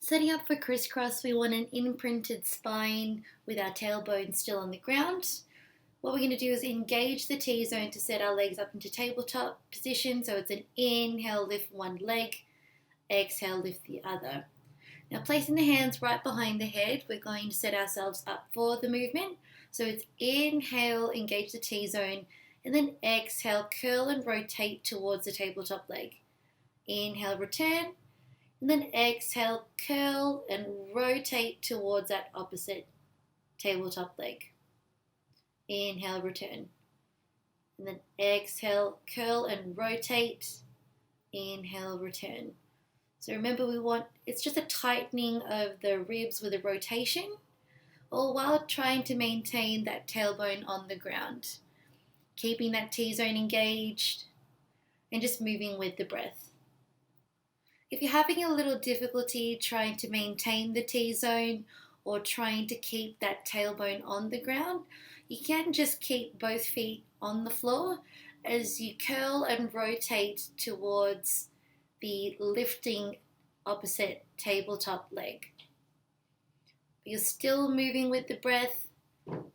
Setting up for crisscross, we want an imprinted spine with our tailbone still on the ground. What we're going to do is engage the T-zone to set our legs up into tabletop position. So it's an inhale, lift one leg, exhale, lift the other. Now placing the hands right behind the head, we're going to set ourselves up for the movement. So it's inhale, engage the T-zone, and then exhale, curl and rotate towards the tabletop leg. Inhale, return. And then exhale, curl and rotate towards that opposite tabletop leg. Inhale, return. And then exhale, curl and rotate. Inhale, return. So remember, it's just a tightening of the ribs with a rotation, all while trying to maintain that tailbone on the ground. Keeping that T-zone engaged and just moving with the breath. If you're having a little difficulty trying to maintain the T-zone or trying to keep that tailbone on the ground, you can just keep both feet on the floor as you curl and rotate towards the lifting opposite tabletop leg. You're still moving with the breath.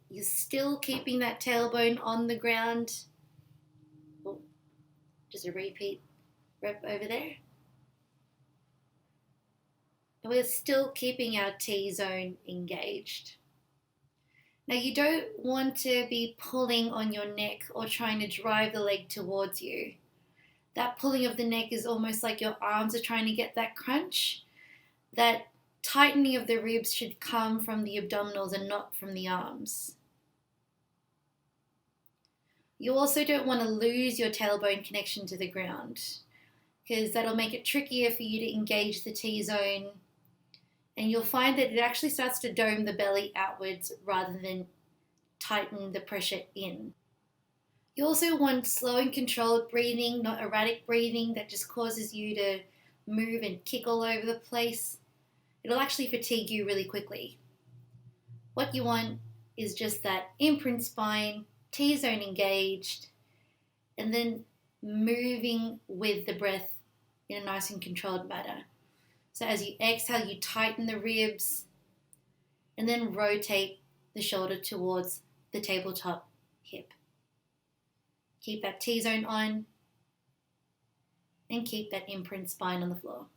You're still keeping that tailbone on the ground. Oh, just a repeat rep over there. And we're still keeping our T-zone engaged. Now you don't want to be pulling on your neck or trying to drive the leg towards you. That pulling of the neck is almost like your arms are trying to get that crunch. That tightening of the ribs should come from the abdominals and not from the arms. You also don't want to lose your tailbone connection to the ground, because that'll make it trickier for you to engage the T-zone, and you'll find that it actually starts to dome the belly outwards rather than tighten the pressure in. You also want slow and controlled breathing, not erratic breathing that just causes you to move and kick all over the place. It'll actually fatigue you really quickly. What you want is just that imprint spine, T-zone engaged, and then moving with the breath in a nice and controlled manner. So as you exhale, you tighten the ribs and then rotate the shoulder towards the tabletop hip. Keep that T-zone on and keep that imprint spine on the floor.